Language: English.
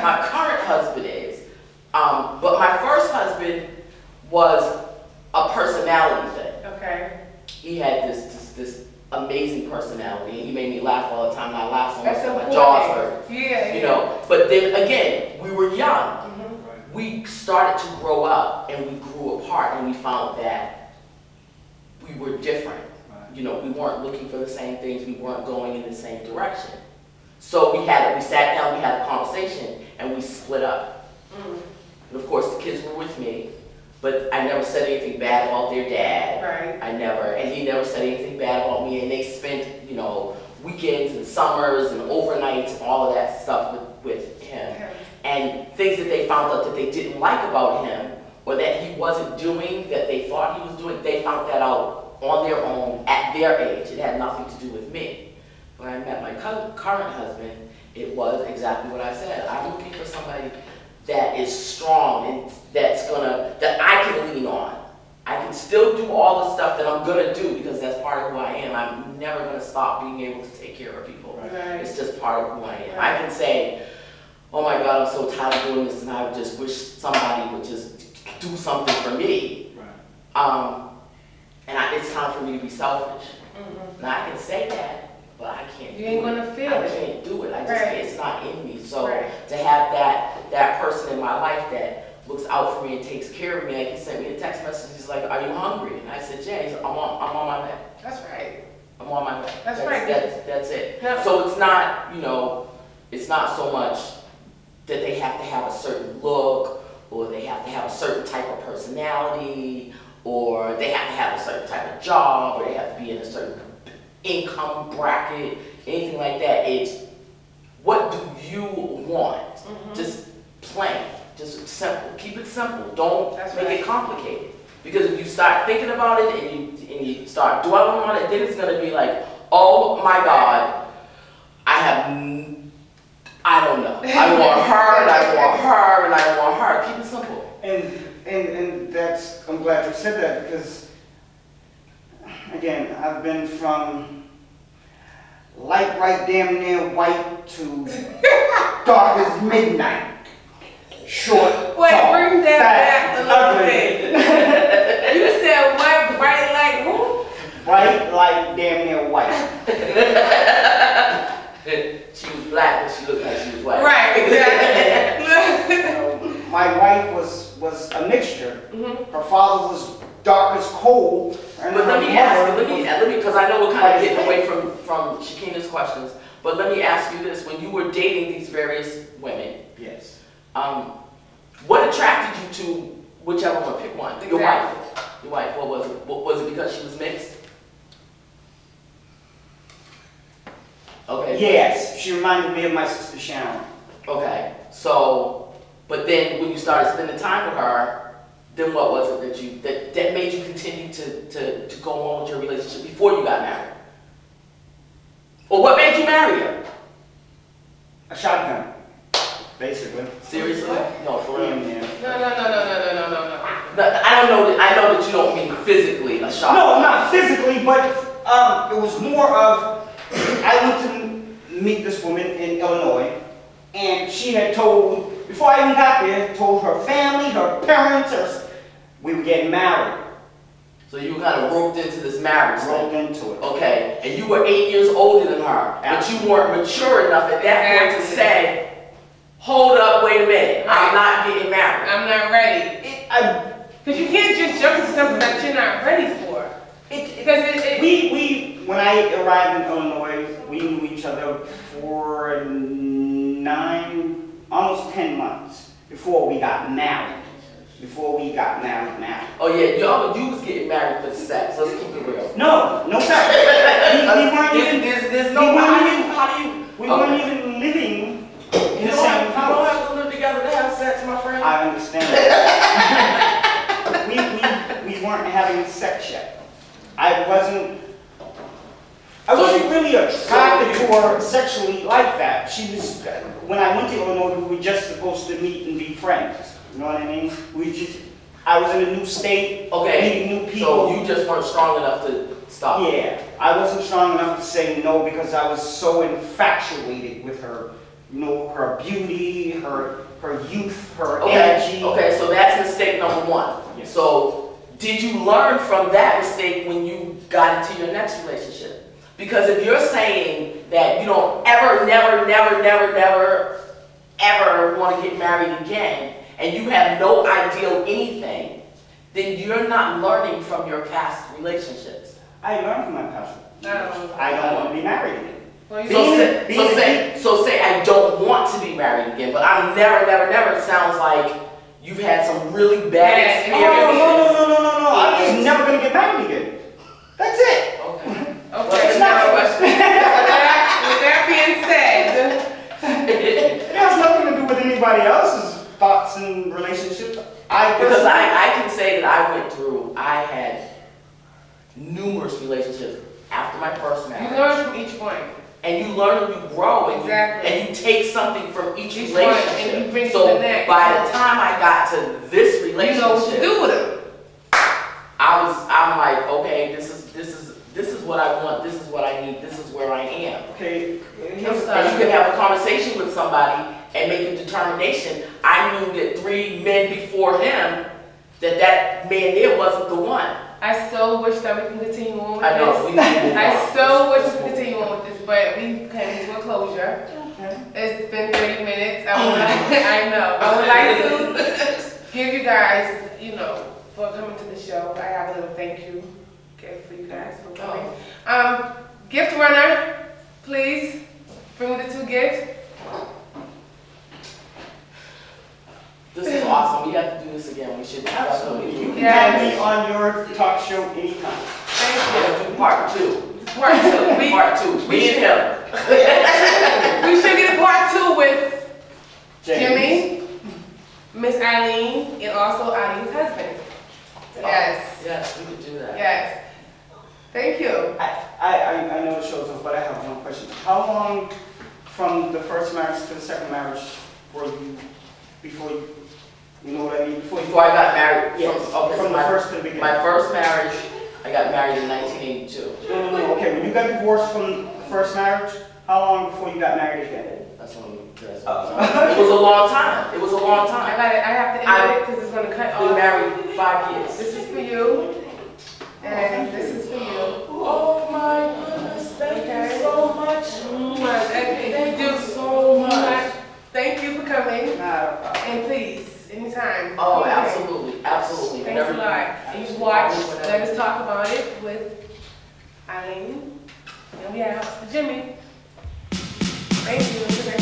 my current husband is. But my first husband was a personality thing. Okay. He had this amazing personality, and he made me laugh all the time. And I laughed so much That's that my jaws hurt. Yeah. You know. But then again, we were young. Mm-hmm. We started to grow up, and we grew apart, and we found that we were different. Right. You know, we weren't looking for the same things. We weren't going in the same direction. So we sat down, we had a conversation, and we split up. Mm-hmm. And of course, the kids were with me. But I never said anything bad about their dad. Right. And he never said anything bad about me. And they spent, you know, weekends and summers and overnights and all of that stuff with him. Okay. And things that they found out that they didn't like about him, or that he wasn't doing, that they thought he was doing, they found that out on their own at their age. It had nothing to do with me. When I met my current husband, it was exactly what I said. I'm looking for somebody that is strong and that I can lean on. I can still do all the stuff that I'm gonna do because that's part of who I am. I'm never gonna stop being able to take care of people. Right. It's just part of who I am. Right. I can say, oh my God, I'm so tired of doing this, and I would just wish somebody would just do something for me. Right. It's time for me to be selfish. Mm-hmm. Now I can say that, but I can't. You ain't gonna feel it. I can't do it. I just can't. It's not in me. So to have that person in my life that looks out for me and takes care of me, like he sent me a text message. He's like, "Are you hungry?" And I said, "Yeah." He's like, I'm on my way. That's right. I'm on my way. That's right. That's it. Yeah. So it's not, you know, it's not so much that they have to have a certain look, or they have to have a certain type of personality, or they have to have a certain type of job, or they have to be in a certain income bracket, anything like that. It's what do you want? Mm-hmm. Just plain, just simple. Keep it simple. Don't make it complicated. Because if you start thinking about it and you start dwelling on it, then it's going to be like, oh my God, I don't know. I want her, and I want her, and I want her. Keep it simple. And that's, I'm glad you said that, because again, I've been from light bright damn near white to dark as midnight. Short, wait, tall, bring that fat, back a little ugly. bit. You said white, bright like who? Bright like damn near white. She was black, but she looked like she was white. Right, exactly. My wife was a mixture. Mm-hmm. Her father was dark as coal. But let me, because I know we're kind of getting away from Shakina's questions. But let me ask you this: when you were dating these various women, yes, what attracted you to whichever one? Pick one. Exactly. Your wife. Your wife. What was it? Was it because she was mixed? Okay. Yes, she reminded me of my sister Sharon. Okay. So, but then when you started spending time with her, then what was it that made you continue to go on with your relationship before you got married? Or what made you marry her? A shotgun, basically. Seriously? No, for real. Yeah. No. I know that you don't mean physically a shotgun. No, not physically, but it was more of, I went to meet this woman in Illinois, and she had told, before I even got there, told her family, her parents, we were getting married. So you were kind of roped into this marriage thing. Roped into it. Okay, and you were 8 years older than her, but you weren't mature enough at that point to say, hold up, wait a minute, I'm not getting married. I'm not ready. Because you can't just jump into something that you're not ready for. When I arrived in Illinois, we knew each other for almost 10 months before we got married. Now. Oh yeah, you was getting married for the sex. Let's keep it real. No sex. We weren't even living in the same house. You don't have to live together to have sex, my friend. I understand that. we weren't having sex yet. I wasn't really attracted to her sexually like that. She was, when I went to Illinois, we were just supposed to meet and be friends. You know what I mean? I was in a new state, meeting new people. So you just weren't strong enough to stop? Yeah, I wasn't strong enough to say no because I was so infatuated with her you know, her beauty, her youth, her Okay, energy. okay, so that's mistake number one. Yes. So did you learn from that mistake when you got into your next relationship? Because if you're saying that you don't ever, ever want to get married again, and you have no ideal anything, then you're not learning from your past relationships. I learned from my past. No. I don't want to be married again. Well, you So say I don't want to be married again, but I'm never sounds like you've had some really bad Yeah, experiences. No. I'm just never going to get married again. That's it. Okay. Okay, It's not now, a with that being said, It has nothing to do with anybody else's thoughts and relationships. Because I can say that I had numerous relationships after my first you marriage. learn from each one. And you learn and you grow and, Exactly. and you take something from each Each one, relationship. and you bring it so to the next. by the time I got to this You relationship, know what to do with them. I'm like, okay, this is what I want, this is what I need, this is where I am. Okay. And you can have a conversation with somebody and make a determination. I knew that 3 men before him, that man there wasn't the one. I so wish that we can continue on with I know, we this. need to move I on. so wish we could continue on with this, but we came to a closure. Okay. It's been 30 minutes. I know. I would like to give you guys, you know, for coming to the show. I have a little thank you gift for you guys for coming. Gift runner, please bring me the 2 gifts. This is awesome. We have to do this again. We should Absolutely. You can Yes. have me on your talk show anytime. Thank you. Let's do part 2. Part 2. Part 2. Me and him. We should get a part 2 with James. Jimmy, Miss Eileen, and also Eileen's husband. Yes. Yes, we could do that. Yes. Thank you. I know the show's over, but I have one question. How long from the first marriage to the second marriage were you before you know what I mean? Before I got married, Yes. From the first to the beginning. my first marriage, I got married in 1982. No. Okay, when you got divorced from the first marriage, how long before you got married again? That's when it was a long time. It was a long I time. have to end it because it's going to cut Been off. married 5 years. This is for you, and this is for you. Oh my goodness, thank Okay. you so much. Thank you so much. Thank you for coming, Not a problem. and please, anytime. Oh, Okay. absolutely, absolutely. Thanks a lot. And you watch Let Us Talk About It with Eileen. And we have Jimmy. Thank you.